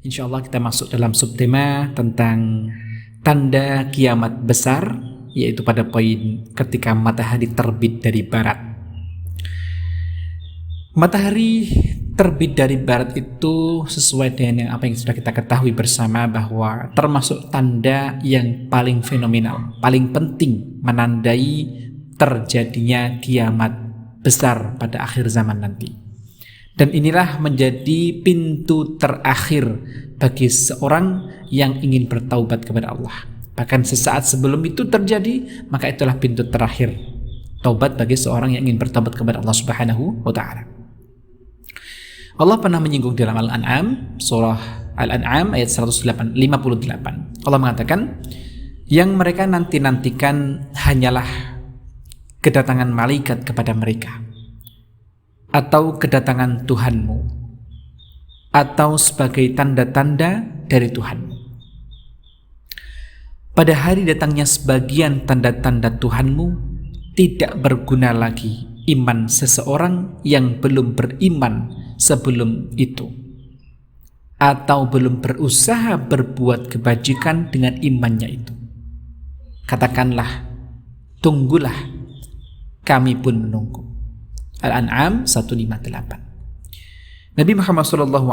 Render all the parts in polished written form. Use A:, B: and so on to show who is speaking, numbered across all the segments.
A: Insya Allah kita masuk dalam subtema tentang tanda kiamat besar, yaitu pada poin ketika matahari terbit dari barat. Matahari terbit dari barat itu sesuai dengan apa yang sudah kita ketahui bersama, bahwa termasuk tanda yang paling fenomenal, paling penting menandai terjadinya kiamat besar pada akhir zaman nanti. Dan inilah menjadi pintu terakhir bagi seorang yang ingin bertaubat kepada Allah. Bahkan sesaat sebelum itu terjadi, maka itulah pintu terakhir taubat bagi seorang yang ingin bertaubat kepada Allah Subhanahu wa ta'ala. Allah pernah menyinggung dalam Al-An'am, surah Al-An'am ayat 158. Allah mengatakan, yang mereka nanti-nantikan hanyalah kedatangan malaikat kepada mereka, atau kedatangan Tuhanmu, atau sebagai tanda-tanda dari Tuhanmu. Pada hari datangnya sebagian tanda-tanda Tuhanmu, tidak berguna lagi iman seseorang yang belum beriman sebelum itu, atau belum berusaha berbuat kebajikan dengan imannya itu. Katakanlah, tunggulah, kami pun menunggu. Al-An'am 158. Nabi Muhammad SAW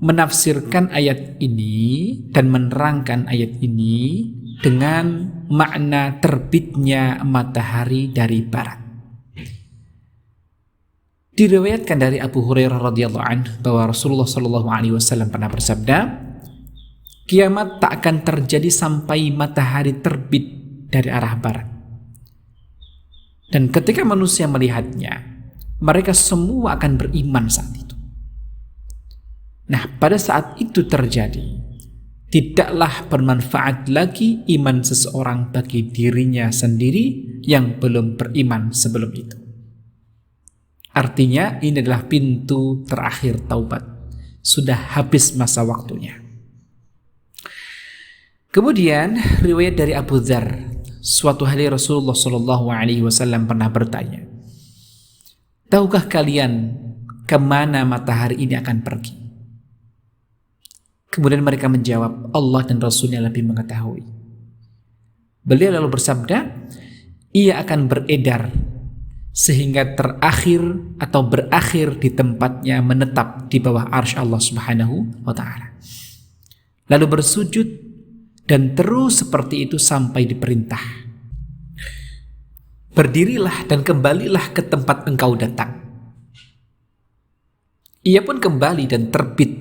A: menafsirkan ayat ini dan menerangkan ayat ini dengan makna terbitnya matahari dari barat. Diriwayatkan dari Abu Hurairah radhiyallahu anhu bahwa Rasulullah SAW pernah bersabda, kiamat tak akan terjadi sampai matahari terbit dari arah barat. Dan ketika manusia melihatnya, mereka semua akan beriman saat itu. Nah, pada saat itu terjadi, tidaklah bermanfaat lagi iman seseorang bagi dirinya sendiri yang belum beriman sebelum itu. Artinya, ini adalah pintu terakhir taubat. Sudah habis masa waktunya. Kemudian, riwayat dari Abu Dzar, suatu hari Rasulullah SAW pernah bertanya, tahukah kalian kemana matahari ini akan pergi? Kemudian mereka menjawab, Allah dan Rasulnya lebih mengetahui. Beliau lalu bersabda, ia akan beredar sehingga berakhir di tempatnya, menetap di bawah arsy Allah Subhanahu wa ta'ala. Lalu bersujud dan terus seperti itu sampai diperintah, berdirilah dan kembalilah ke tempat engkau datang. Ia pun kembali dan terbit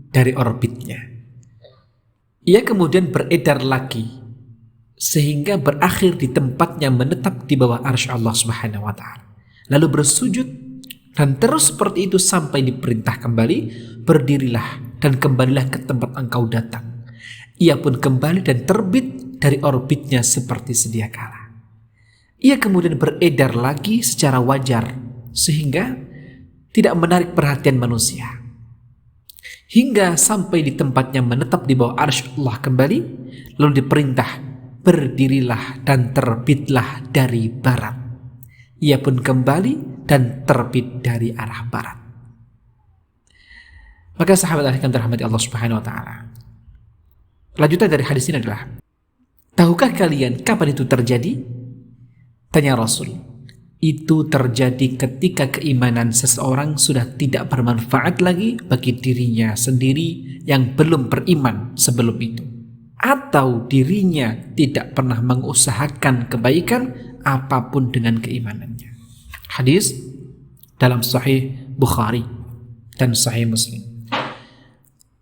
A: dari orbitnya. Ia kemudian beredar lagi sehingga berakhir di tempatnya, menetap di bawah arsy Allah Subhanahu wa ta'ala. Lalu bersujud dan terus seperti itu sampai diperintah kembali, berdirilah dan kembalilah ke tempat engkau datang. Ia pun kembali dan terbit dari orbitnya seperti sedia kala. Ia kemudian beredar lagi secara wajar sehingga tidak menarik perhatian manusia, hingga sampai di tempatnya, menetap di bawah arsy Allah kembali. Lalu diperintah, berdirilah dan terbitlah dari barat. Ia pun kembali dan terbit dari arah barat. Maka sahabat yang dirahmati Allah Subhanahu wa ta'ala, lanjutan dari hadis ini adalah, tahukah kalian kapan itu terjadi? Tanya Rasul. Itu terjadi ketika keimanan seseorang sudah tidak bermanfaat lagi bagi dirinya sendiri yang belum beriman sebelum itu, atau dirinya tidak pernah mengusahakan kebaikan apapun dengan keimanannya. Hadis dalam Sahih Bukhari dan Sahih Muslim.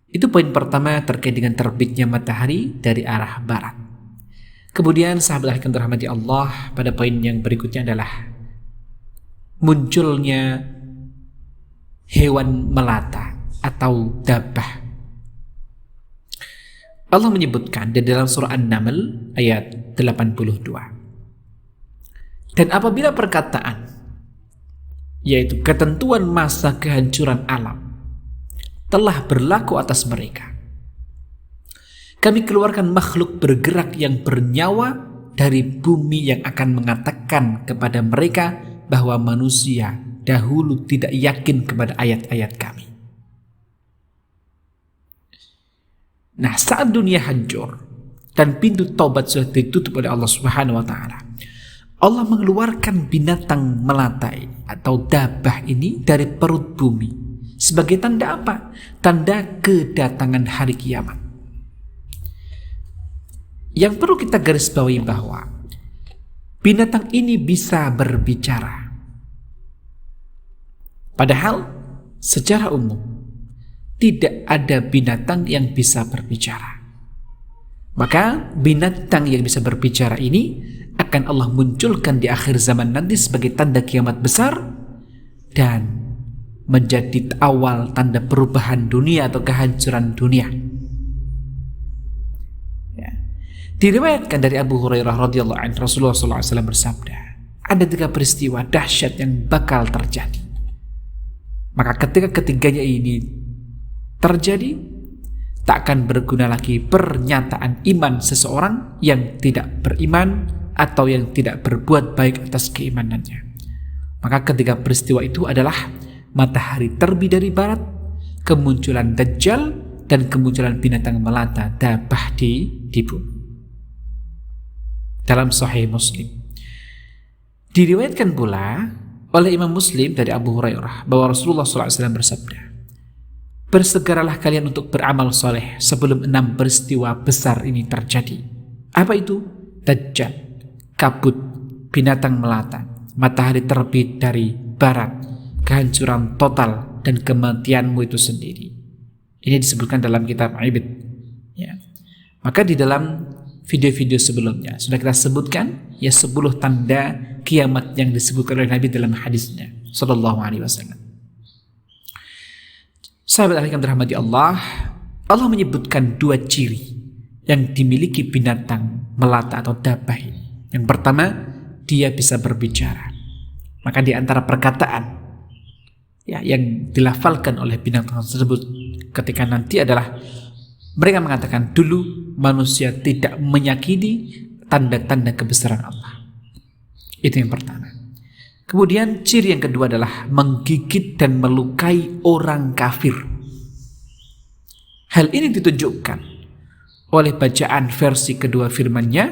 A: Itu poin pertama terkait dengan terbitnya matahari dari arah barat. Kemudian sahabat yang dirahmati Allah, pada poin yang berikutnya adalah munculnya hewan melata atau dabah. Allah menyebutkan di dalam surah An-Naml ayat 82. Dan apabila perkataan, yaitu ketentuan masa kehancuran alam, telah berlaku atas mereka, kami keluarkan makhluk bergerak yang bernyawa dari bumi yang akan mengatakan kepada mereka bahwa manusia dahulu tidak yakin kepada ayat-ayat kami. Nah, saat dunia hancur dan pintu taubat sudah ditutup oleh Allah Subhanahu wa taala, Allah mengeluarkan binatang melatai atau dabah ini dari perut bumi sebagai tanda apa? Tanda kedatangan hari kiamat. Yang perlu kita garis bawahi bahwa binatang ini bisa berbicara. Padahal secara umum tidak ada binatang yang bisa berbicara. Maka binatang yang bisa berbicara ini akan Allah munculkan di akhir zaman nanti sebagai tanda kiamat besar dan menjadi awal tanda perubahan dunia atau kehancuran dunia. Ya. Diriwayatkan dari Abu Hurairah radhiyallahu anhu, Rasulullah SAW bersabda, ada 3 peristiwa dahsyat yang bakal terjadi. Maka ketika ketiganya ini terjadi, tak akan berguna lagi pernyataan iman seseorang yang tidak beriman atau yang tidak berbuat baik atas keimanannya. Maka ketiga peristiwa itu adalah matahari terbit dari barat, kemunculan Dajjal, dan kemunculan binatang melata dabah di bumi. Dalam Sahih Muslim diriwayatkan pula oleh Imam Muslim dari Abu Hurairah bahwa Rasulullah SAW bersabda, bersegeralah kalian untuk beramal soleh sebelum 6 peristiwa besar ini terjadi. Apa itu? Dajjal, kabut, binatang melata, matahari terbit dari barat, kehancuran total, dan kematianmu itu sendiri. Ini disebutkan dalam kitab Ibid. Ya. Maka di dalam video-video sebelumnya sudah kita sebutkan ya 10 tanda kiamat yang disebutkan oleh Nabi dalam hadisnya sallallahu alaihi wasallam. Sahabat yang dirahmati Allah, Allah menyebutkan 2 ciri yang dimiliki binatang melata atau dabah ini. Yang pertama, dia bisa berbicara. Maka di antara perkataan ya yang dilafalkan oleh binatang tersebut ketika nanti adalah mereka mengatakan, dulu manusia tidak meyakini tanda-tanda kebesaran Allah. Itu yang pertama. Kemudian ciri yang kedua adalah menggigit dan melukai orang kafir. Hal ini ditunjukkan oleh bacaan versi kedua firman-Nya,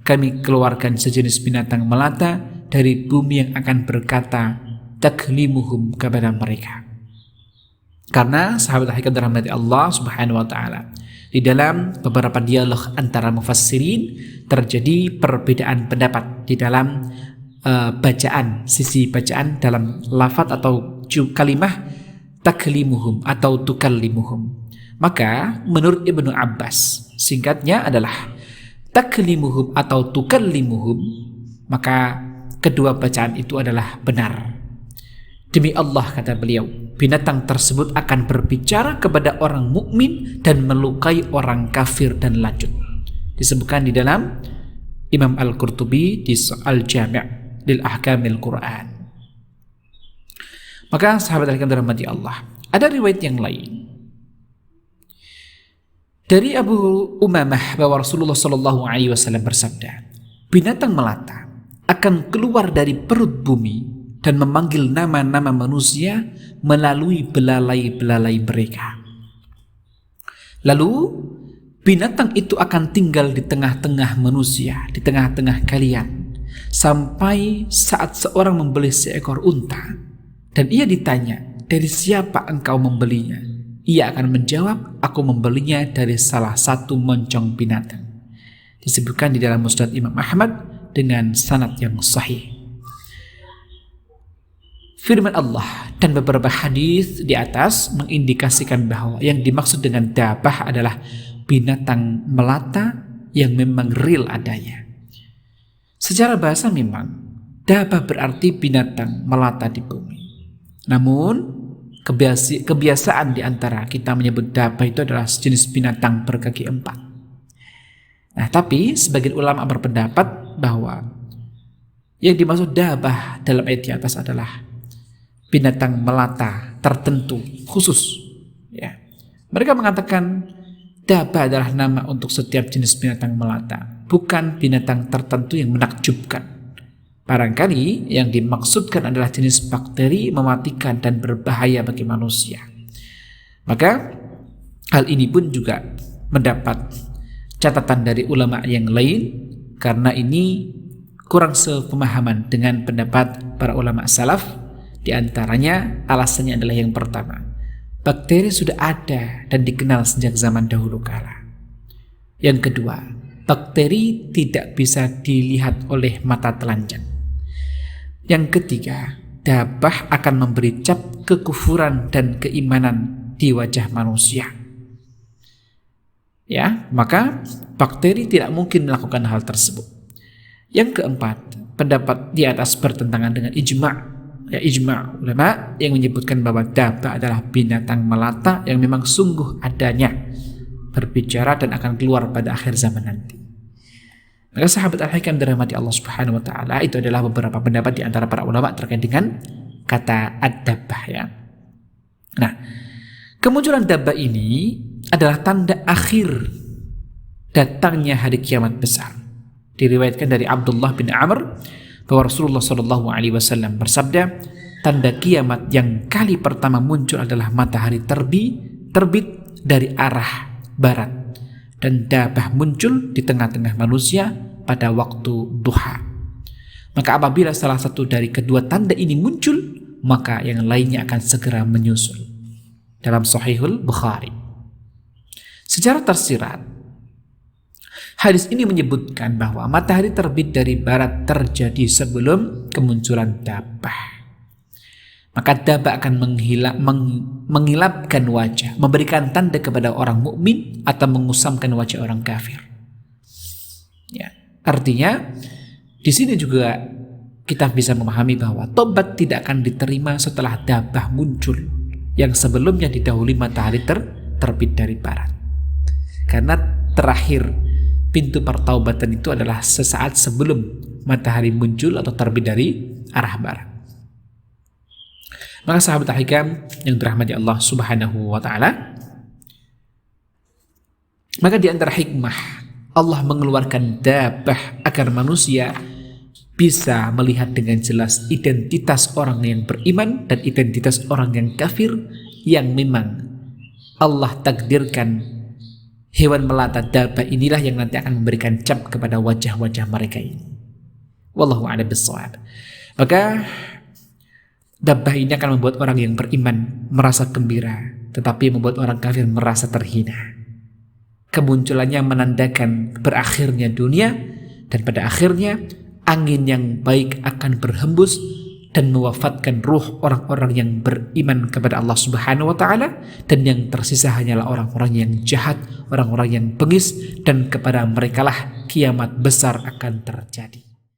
A: kami keluarkan sejenis binatang melata dari bumi yang akan berkata taklimuhum kepada mereka. Karena sahabat hakikat dirahmati Allah Subhanahu wa taala, di dalam beberapa dialog antara mufassirin terjadi perbedaan pendapat di dalam bacaan, sisi bacaan dalam lafaz atau kalimah taklimuhum atau tukallimuhum. Maka menurut Ibnu Abbas, singkatnya adalah taklimuhum atau tukallimuhum, maka kedua bacaan itu adalah benar. Demi Allah, kata beliau, binatang tersebut akan berbicara kepada orang mukmin dan melukai orang kafir dan lanjut. Disebutkan di dalam Imam Al-Qurtubi di Al-Jami' lil Ahkamil Quran. Maka sahabat yang dirahmati Allah, ada riwayat yang lain dari Abu Umamah bahwa Rasulullah SAW bersabda, binatang melata akan keluar dari perut bumi dan memanggil nama-nama manusia melalui belalai-belalai mereka. Lalu binatang itu akan tinggal di tengah-tengah manusia, di tengah-tengah kalian, sampai saat seorang membeli seekor unta dan ia ditanya, dari siapa engkau membelinya? Ia akan menjawab, aku membelinya dari salah satu moncong binatang. Disebutkan di dalam Musnad Imam Ahmad dengan sanad yang sahih. Firman Allah dan beberapa hadis di atas mengindikasikan bahwa yang dimaksud dengan dabah adalah binatang melata yang memang real adanya. Secara bahasa memang dabah berarti binatang melata di bumi. Namun kebiasaan di antara kita menyebut dabah itu adalah sejenis binatang berkaki 4. Nah, tapi sebagian ulama berpendapat bahwa yang dimaksud dabah dalam ayat di atas adalah binatang melata tertentu khusus. Ya. Mereka mengatakan dabah adalah nama untuk setiap jenis binatang melata, bukan binatang tertentu yang menakjubkan. Barangkali yang dimaksudkan adalah jenis bakteri mematikan dan berbahaya bagi manusia. Maka hal ini pun juga mendapat catatan dari ulama yang lain, karena ini kurang sepemahaman dengan pendapat para ulama salaf. Di antaranya alasannya adalah yang pertama, bakteri sudah ada dan dikenal sejak zaman dahulu kala. Yang kedua, bakteri tidak bisa dilihat oleh mata telanjang. Yang ketiga, dabah akan memberi cap kekufuran dan keimanan di wajah manusia. Ya, maka bakteri tidak mungkin melakukan hal tersebut. Yang keempat, pendapat di atas bertentangan dengan ijma'. Ya, ijma' ulama yang menyebutkan bahwa dabah adalah binatang melata yang memang sungguh adanya, berbicara dan akan keluar pada akhir zaman nanti. Maka sahabat al-hikam dirahmati Allah Subhanahu wa taala, itu adalah beberapa pendapat di antara para ulama terkait dengan kata ad-dabbah ya. Nah, kemunculan dabbah ini adalah tanda akhir datangnya hari kiamat besar. Diriwayatkan dari Abdullah bin Amr bahwa Rasulullah SAW bersabda, tanda kiamat yang kali pertama muncul adalah matahari terbit dari arah barat, dan dabah muncul di tengah-tengah manusia pada waktu duha. Maka apabila salah satu dari kedua tanda ini muncul, maka yang lainnya akan segera menyusul. Dalam Sahihul Bukhari. Secara tersirat, hadis ini menyebutkan bahwa matahari terbit dari barat terjadi sebelum kemunculan dabah. Maka dabah akan mengilapkan wajah, memberikan tanda kepada orang mukmin atau mengusamkan wajah orang kafir. Ya, artinya di sini juga kita bisa memahami bahwa tobat tidak akan diterima setelah dabah muncul, yang sebelumnya didahului matahari terbit dari barat. Karena terakhir pintu pertaubatan itu adalah sesaat sebelum matahari muncul atau terbit dari arah barat. Maka sahabat al-hikam yang dirahmati Allah Subhanahu wa taala, maka di antara hikmah Allah mengeluarkan dabah agar manusia bisa melihat dengan jelas identitas orang yang beriman dan identitas orang yang kafir, yang memang Allah takdirkan hewan melata dabah inilah yang nanti akan memberikan cap kepada wajah-wajah mereka ini. Wallahu a'lam bishawab. Maka dabah ini akan membuat orang yang beriman merasa gembira, tetapi membuat orang kafir merasa terhina. Kemunculannya menandakan berakhirnya dunia, dan pada akhirnya angin yang baik akan berhembus dan mewafatkan ruh orang-orang yang beriman kepada Allah Subhanahu wa taala, dan yang tersisa hanyalah orang-orang yang jahat, orang-orang yang bengis, dan kepada merekalah kiamat besar akan terjadi.